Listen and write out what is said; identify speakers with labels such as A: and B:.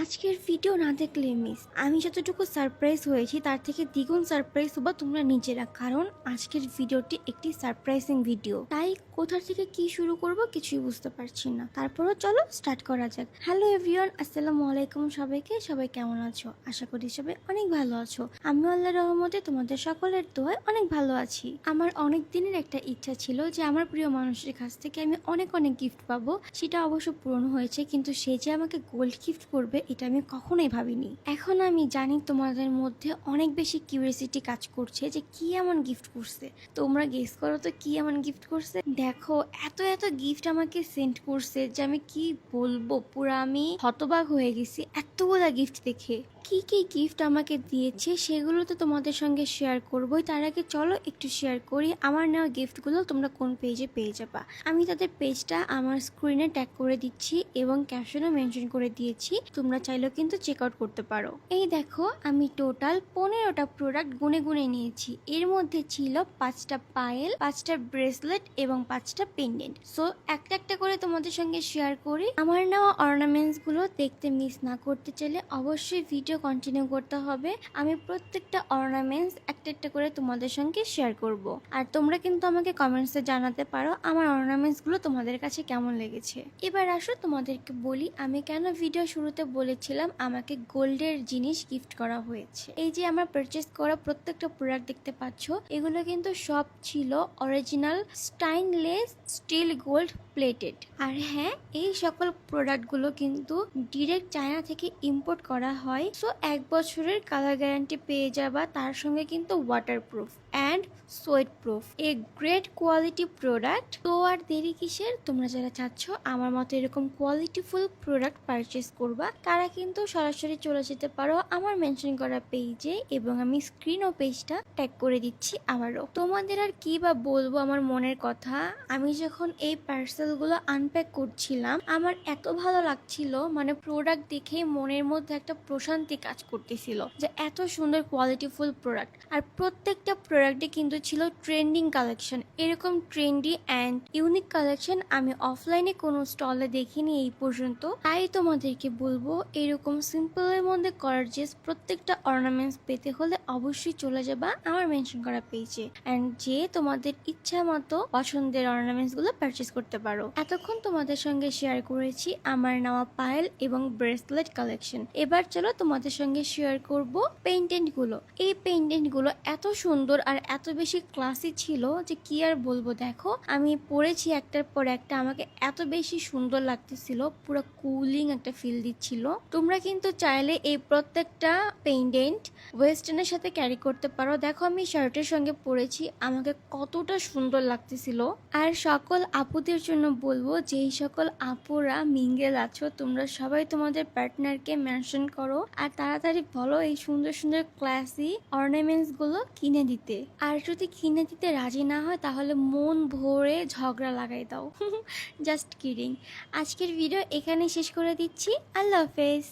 A: আজকের ভিডিও না দেখলে মিস। আমি যতটুকু সারপ্রাইজ হয়েছি তার থেকে দ্বিগুণ সারপ্রাইজ হবা তোমরা নিজেরা, কারণ আজকের ভিডিওটি একটি সারপ্রাইজিং ভিডিও। তাই কোথা থেকে কি শুরু করব কিছুই বুঝতে পারছি না। তারপরও চলো স্টার্ট করা যাক। হ্যালো এভরিওয়ান, আসসালামু আলাইকুম সবাইকে। সবাই কেমন আছো? আশা করি সবাই অনেক ভালো আছো। আমি আল্লাহর রহমতে তোমাদের সকলের দোয়ায় অনেক ভালো আছি। আমার অনেক দিনের একটা ইচ্ছা ছিল যে আমার প্রিয় মানুষের কাছ থেকে আমি অনেক অনেক গিফট পাবো। সেটা অবশ্য পূরণ হয়েছে, কিন্তু সে যে আমাকে গোল্ড গিফট করবে এটা আমি কখনোই ভাবিনি। এখন আমি জানি তোমাদের মধ্যে অনেক বেশি কিউরিয়াসিটি কাজ করছে যে কি এমন গিফট করছে। তোমরা গেস করো তো কি এমন গিফট করছে। দেখো, এত এত গিফট আমাকে সেন্ড করছে যে আমি কি বলবো, পুরো আমি হতবাক হয়ে গেছি এতগুলা গিফট দেখে। কি কি গিফট আমাকে দিয়েছে সেগুলো তো তোমাদের সঙ্গে শেয়ার করবোই। তার আগে চলো একটু শেয়ার করি আমার নেওয়া গিফটগুলো তোমরা কোন পেজে পেয়ে যাবা। আমি তাদের পেজটা আমার স্ক্রিনে ট্যাগ করে দিচ্ছি এবং ক্যাপশনও মেনশন করে দিয়েছি, তোমরা চাইলেও কিন্তু চেক আউট করতে পারো। এই দেখো, আমি টোটাল 15টা প্রোডাক্ট গুনে গুনে নিয়েছি। এর মধ্যে ছিল 5টা পায়েল, 5টা ব্রেসলেট এবং 5টা পেন্ডেন্ট। সো একটা একটা করে তোমাদের সঙ্গে শেয়ার করি। আমার নেওয়া অর্নামেন্টস গুলো দেখতে মিস না করতে চাইলে অবশ্যই ভিডিও কন্টিনিউ করতে হবে। আমি প্রত্যেকটা অর্নামেন্টস একটা একটা করে তোমাদের সঙ্গে শেয়ার করব। আর তোমরা কিন্তু আমাকে কমেন্টসে জানাতে পারো আমার অর্নামেন্টস গুলো তোমাদের কাছে কেমন লেগেছে। এবার আসো তোমাদেরকে বলি আমি কেন ভিডিও শুরুতে বলেছিলাম আমাকে গোল্ডের জিনিস গিফট করা হয়েছে। এই যে আমার পারচেজ করা প্রত্যেকটা প্রোডাক্ট দেখতে পাচ্ছ, এগুলো কিন্তু সব ছিল original stainless steel gold plated. আর হ্যাঁ, এই সকল প্রোডাক্টগুলো কিন্তু ডিরেক্ট চায়না থেকে ইম্পোর্ট করা হয়। সো 1 বছরের কালার গ্যারান্টি পেয়ে যাবা, তার সঙ্গে কিন্তু waterproof and sweat proof, a great quality product. তো আর দেরি কিসের, তোমরা যারা চাচ্ছ আমার মতো এরকম কোয়ালিটিফুল প্রোডাক্ট পারচেস করবা তারা কিন্তু সরাসরি চলে যেতে পারো আমার মেনশন করা পেজে, এবং আমি স্ক্রিন ও পেজটা ট্যাগ করে দিচ্ছি আবারও। তোমাদের আর কি বা বলবো আমার মনের কথা। আমি যখন এই পার্সেলগুলো আনপ্যাক করছিলাম আমার এত ভালো লাগছিল, মানে প্রোডাক্ট দেখে মনের মধ্যে একটা প্রশান্তি কাজ করতেছিল যে এত সুন্দর কোয়ালিটিফুল প্রোডাক্ট। আর প্রত্যেকটা প্রোডাক্টে কিন্তু ছিল ট্রেন্ডিং কালেকশন। এরকম ট্রেন্ডি অ্যান্ড ইউনিক কালেকশন আমি অফলাইনে কোনো স্টলে দেখিনি এই পর্যন্ত। তাই তোমাদেরকে বলবো এরকম সিম্পলের মধ্যে গর্জিয়াস প্রত্যেকটা অর্নামেন্টস পেতে হলে অবশ্যই চলে যাবা আমার মেনশন করা পেজে অ্যান্ড যে তোমাদের ইচ্ছা মতো পছন্দের অর্নামেন্টস গুলো পারচেস করতে পারো। এতক্ষণ তোমাদের সঙ্গে শেয়ার করেছি আমার নেওয়া পায়েল এবং ব্রেসলেট কালেকশন। এবার চলো তোমাদের সঙ্গে শেয়ার করব পেন্ডেন্ট গুলো। এই পেন্ডেন্ট গুলো এত সুন্দর আর এত বেশি ক্লাসি ছিল যে কি আর বলবো। দেখো, আমি পরেছি একটার পর একটা, আমাকে এত বেশি সুন্দর লাগতেছিল, পুরো কুলিং একটা ফিল দিচ্ছিল। তোমরা কিন্তু চাইলে এই প্রত্যেকটা পেন্ডেন্ট ওয়েস্টার্নের সাথে ক্যারি করতে পারো। দেখো, আমি শার্টের সঙ্গে পরেছি, আমাকে কতটা সুন্দর লাগতেছিল। আর সকল আপুদের জন্য বলবো, যেই সকল আপুরা মিঙ্গেল আছো তোমরা সবাই তোমাদের পার্টনারকে মেনশন করো আর তাড়াতাড়ি বলো এই সুন্দর সুন্দর ক্লাসি অর্নামেন্টস গুলো কিনে দিতে। আর যদি কিনে দিতে রাজি না হয় তাহলে মন ভরে ঝগড়া লাগাই দাও। Just kidding. আজকের ভিডিও এখানে শেষ করে দিচ্ছি। আল্লাহ হাফেজ।